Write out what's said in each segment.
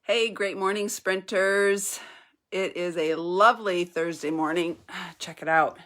Hey, great morning, sprinters. It is a lovely Thursday morning. Check it out.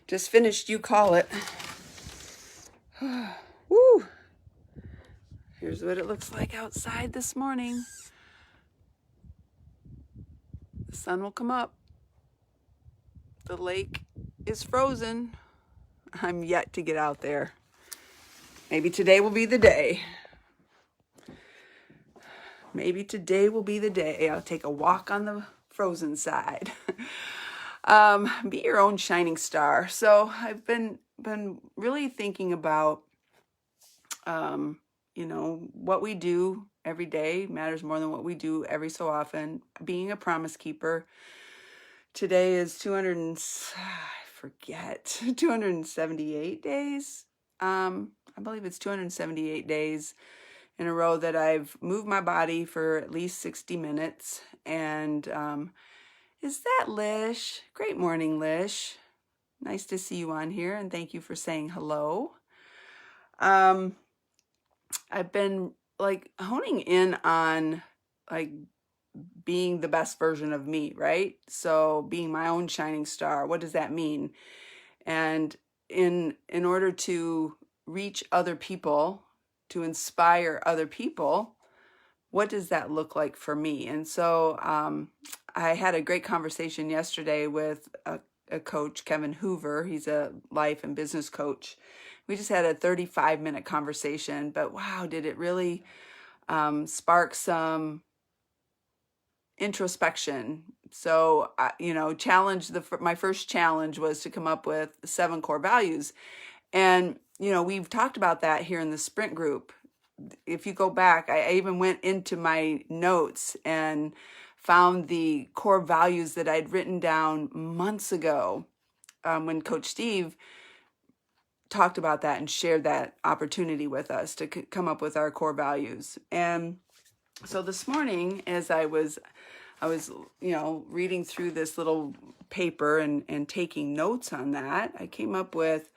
Just finished You Call It. Woo! Here's what it looks like outside this morning. The sun will come up. The lake is frozen. I'm yet to get out there. Maybe today will be the day. Maybe today will be the day. I'll take a walk on the frozen side. Be your own shining star. So I've been really thinking about, what we do every day matters more than what we do every so often. Being a promise keeper. Today is 278 days. I believe it's 278 days in a row that I've moved my body for at least 60 minutes. And is that Lish? Great morning, Lish. Nice to see you on here, and thank you for saying hello. I've been honing in on being the best version of me, right? So being my own shining star. What does that mean? And in order to reach other people, to inspire other people, what does that look like for me? And so I had a great conversation yesterday with a coach, Kevin Hoover. He's a life and business coach. We just had a 35-minute conversation, but wow, did it really spark some introspection. So, my first challenge was to come up with 7 core values. And, we've talked about that here in the sprint group. If you go back, I even went into my notes and found the core values that I'd written down months ago when Coach Steve talked about that and shared that opportunity with us to come up with our core values. And so this morning, as I was reading through this little paper and taking notes on that, I came up with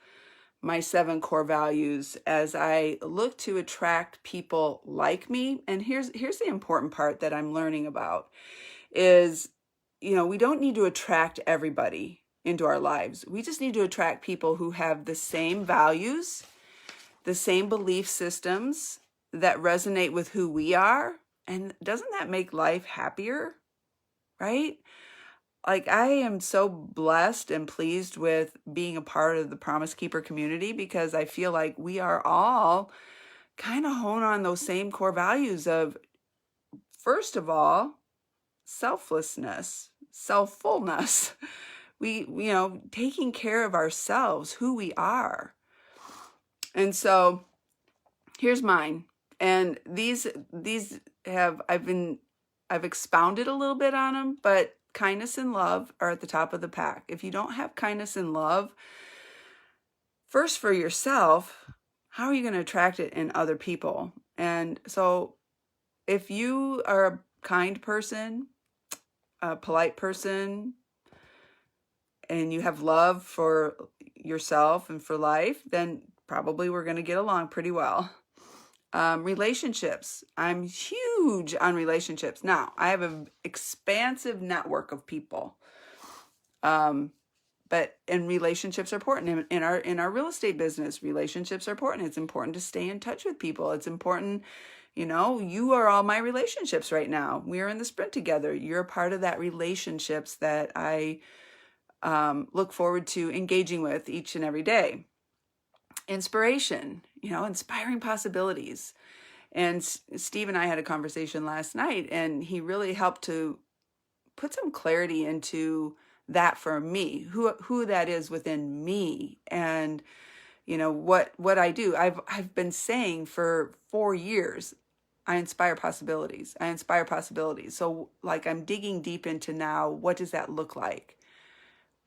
my 7 core values as I look to attract people like me. And here's the important part that I'm learning about is, we don't need to attract everybody into our lives. We just need to attract people who have the same values, the same belief systems that resonate with who we are. And doesn't that make life happier? Right? I am so blessed and pleased with being a part of the Promise Keeper community because I feel like we are all kind of hone on those same core values of, first of all, selflessness, selffulness. We, taking care of ourselves, who we are. And so here's mine. And these I've expounded a little bit on them, but kindness and love are at the top of the pack. If you don't have kindness and love, first for yourself, how are you going to attract it in other people? And so if you are a kind person, a polite person, and you have love for yourself and for life, then probably we're going to get along pretty well. Relationships. I'm huge on relationships. Now, I have an expansive network of people. But relationships are important. In our real estate business, relationships are important. It's important to stay in touch with people. It's important, you are all my relationships right now. We are in the sprint together. You're a part of that relationships that I look forward to engaging with each and every day. Inspiration, inspiring possibilities. And Steve and I had a conversation last night, and he really helped to put some clarity into that for me, who that is within me, and what I do. I've been saying for 4 years, I inspire possibilities. I inspire possibilities. So I'm digging deep into now, what does that look like?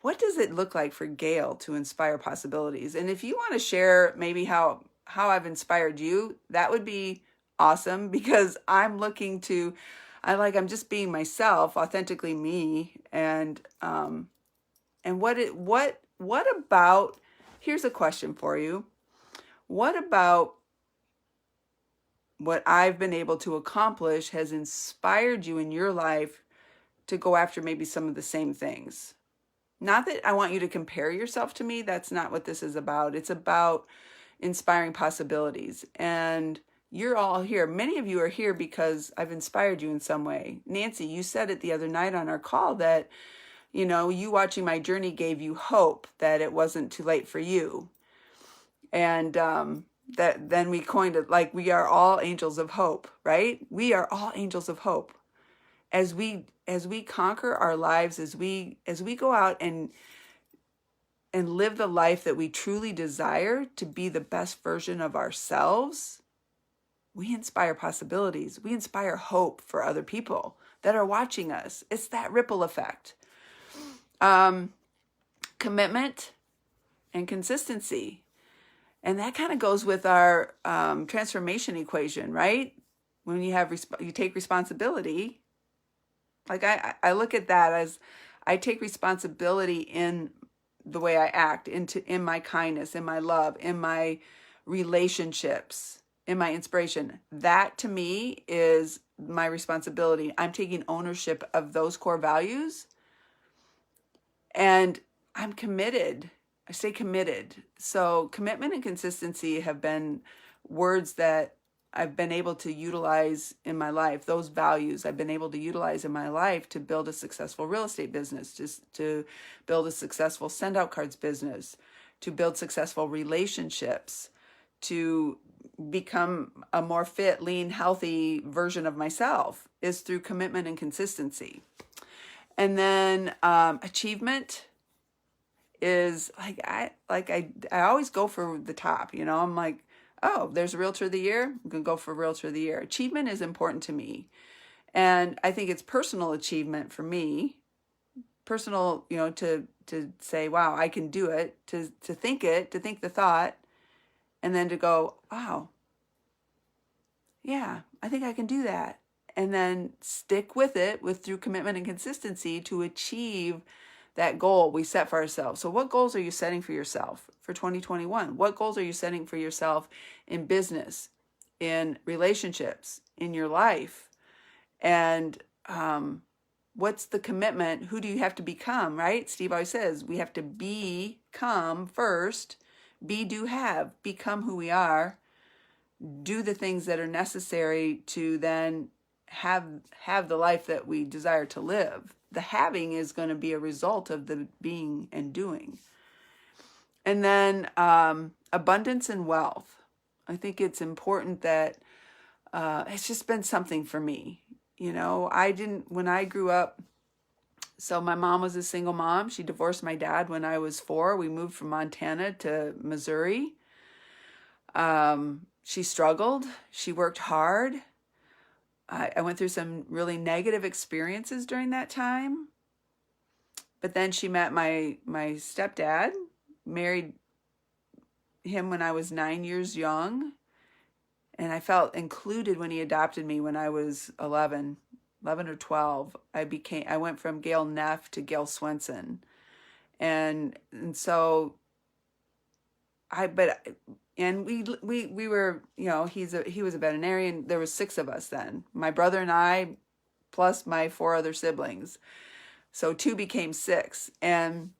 What does it look like for Gail to inspire possibilities? And if you want to share maybe how I've inspired you, that would be awesome, because I'm looking to, I'm just being myself, authentically me. And what about, here's a question for you. What about what I've been able to accomplish has inspired you in your life to go after maybe some of the same things. Not that I want you to compare yourself to me. That's not what this is about. It's about inspiring possibilities. And you're all here. Many of you are here because I've inspired you in some way. Nancy, you said it the other night on our call that, you watching my journey gave you hope that it wasn't too late for you. And that then we coined it like we are all angels of hope, right? We are all angels of hope. As we conquer our lives, as we go out and live the life that we truly desire to be the best version of ourselves, we inspire possibilities. We inspire hope for other people that are watching us. It's that ripple effect. Commitment and consistency. And that kind of goes with our transformation equation, right? When you take responsibility, like I look at that as I take responsibility in the way I act, in my kindness, in my love, in my relationships, in my inspiration. That to me is my responsibility. I'm taking ownership of those core values, and I'm committed. I stay committed. So commitment and consistency have been words that I've been able to utilize in my life. Those values I've been able to utilize in my life to build a successful real estate business, just to build a successful send out cards business, to build successful relationships, to become a more fit, lean, healthy version of myself, is through commitment and consistency. And then achievement is I always go for the top. I'm like, oh, there's a Realtor of the Year. I'm going to go for Realtor of the Year. Achievement is important to me. And I think it's personal achievement for me. Personal, to say, wow, I can do it, to think the thought, and then to go, wow, yeah, I think I can do that. And then stick with it through commitment and consistency to achieve that goal we set for ourselves. So what goals are you setting for yourself for 2021? What goals are you setting for yourself in business, in relationships, in your life? And what's the commitment? Who do you have to become, right? Steve always says we have to become first. Be, do, have. Become who we are. Do the things that are necessary to then have the life that we desire to live. The having is going to be a result of the being and doing. And then abundance and wealth. I think it's important that it's just been something for me. When I grew up, so my mom was a single mom. She divorced my dad when I was 4. We moved from Montana to Missouri. She struggled. She worked hard. I went through some really negative experiences during that time. But then she met my stepdad, married him when I was 9 years young. And I felt included when he adopted me when I was 11 or 12. I went from Gail Neff to Gail Swenson. And so we were, he was a veterinarian. There was 6 of us then, my brother and I, plus my 4 other siblings. So 2 became 6. And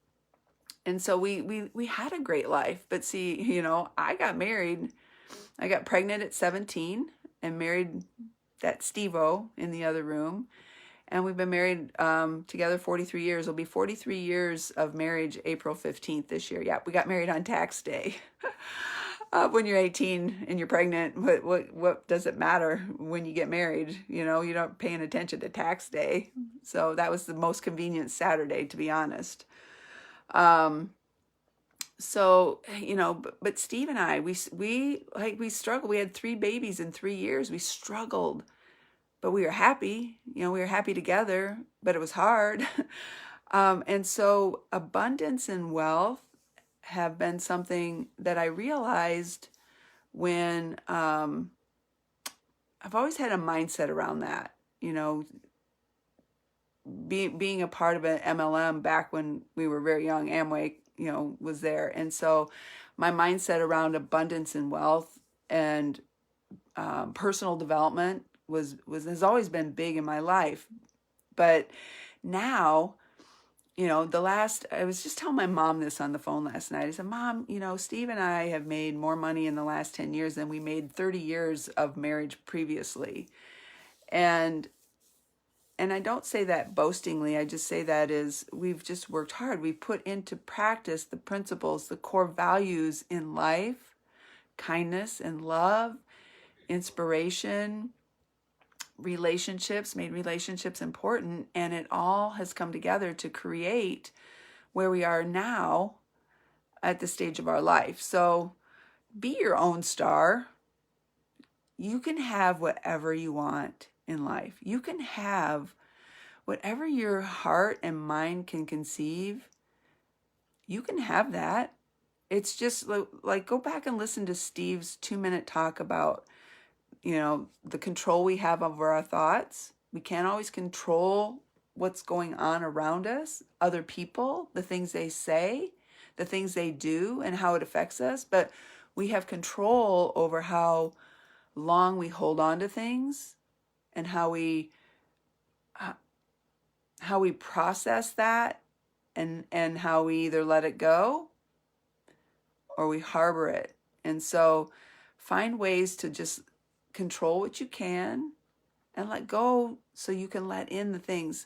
so we had a great life. But see, I got married. I got pregnant at 17 and married that Steve-O in the other room. And we've been married together 43 years. It'll be 43 years of marriage April 15th this year. Yeah, we got married on tax day. When you're 18 and you're pregnant, what does it matter when you get married? You're not paying attention to tax day. So that was the most convenient Saturday, to be honest. So, but Steve and I, we struggled. We had 3 babies in 3 years. We struggled, but we were happy. We were happy together, but it was hard. And so abundance and wealth have been something that I realized when I've always had a mindset around that, being a part of an MLM back when we were very young. Amway, was there. And so my mindset around abundance and wealth and personal development has always been big in my life. But now, I was just telling my mom this on the phone last night. I said, Mom, Steve and I have made more money in the last 10 years than we made 30 years of marriage previously. And I don't say that boastingly. I just say that is we've just worked hard. We've put into practice the principles, the core values in life, kindness and love, inspiration, relationships, made relationships important, and it all has come together to create where we are now at the stage of our life. So be your own star. You can have whatever you want in life. You can have whatever your heart and mind can conceive. You can have that. It's just like go back and listen to Steve's 2-minute talk about the control we have over our thoughts. We can't always control what's going on around us, other people, the things they say, the things they do, and how it affects us. But we have control over how long we hold on to things and how we process that and how we either let it go or we harbor it. And so find ways to just control what you can and let go so you can let in the things.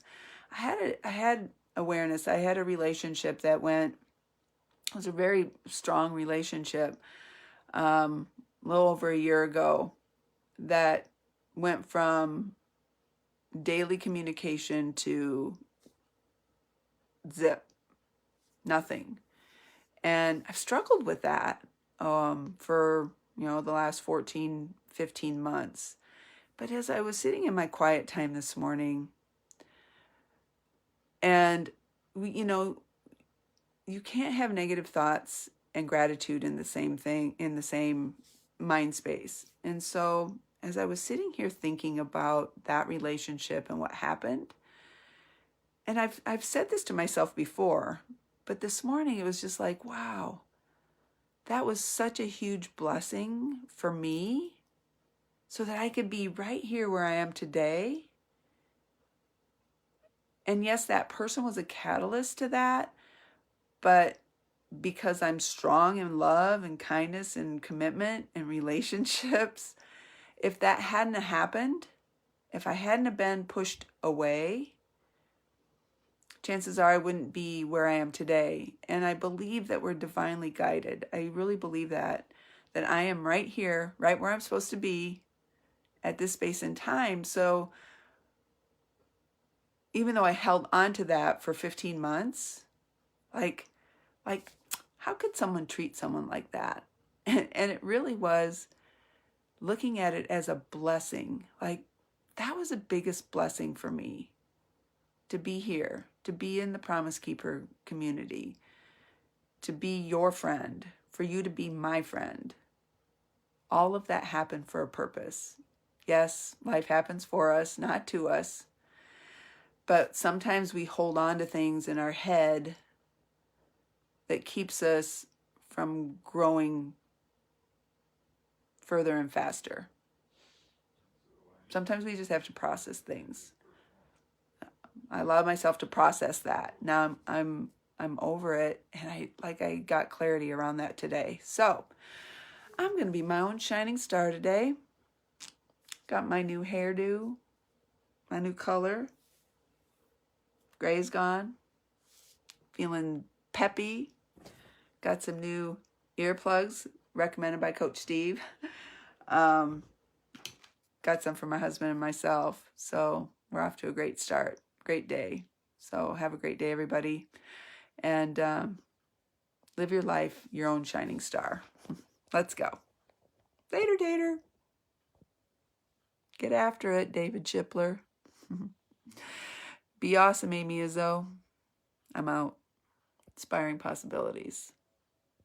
I had awareness. I had a relationship that it was a very strong relationship a little over a year ago that went from daily communication to zip, nothing. And I've struggled with that for the last 14, 15 months. But as I was sitting in my quiet time this morning, and you can't have negative thoughts and gratitude in the same thing, in the same mind space. And so as I was sitting here thinking about that relationship and what happened, and I've said this to myself before, but this morning it was just like, wow, that was such a huge blessing for me so that I could be right here where I am today. And yes, that person was a catalyst to that, but because I'm strong in love and kindness and commitment and relationships, if that hadn't happened, if I hadn't have been pushed away, chances are I wouldn't be where I am today. And I believe that we're divinely guided. I really believe that I am right here, right where I'm supposed to be at this space and time. So even though I held on to that for 15 months, like how could someone treat someone like that? And it really was looking at it as a blessing. Like that was the biggest blessing for me, to be here, to be in the Promise Keeper community, to be your friend, for you to be my friend. All of that happened for a purpose. Yes, life happens for us, not to us. But sometimes we hold on to things in our head that keeps us from growing further and faster. Sometimes we just have to process things. I allowed myself to process that. Now I'm over it, and I got clarity around that today. So I'm going to be my own shining star today. Got my new hairdo, my new color. Gray's gone. Feeling peppy. Got some new earplugs recommended by Coach Steve. Got some for my husband and myself. So we're off to a great start. Great day. So have a great day, everybody. And live your life, your own shining star. Let's go. Later, Dater. Get after it, David Chipler. Be awesome, Amy Izzo. I'm out. Inspiring possibilities.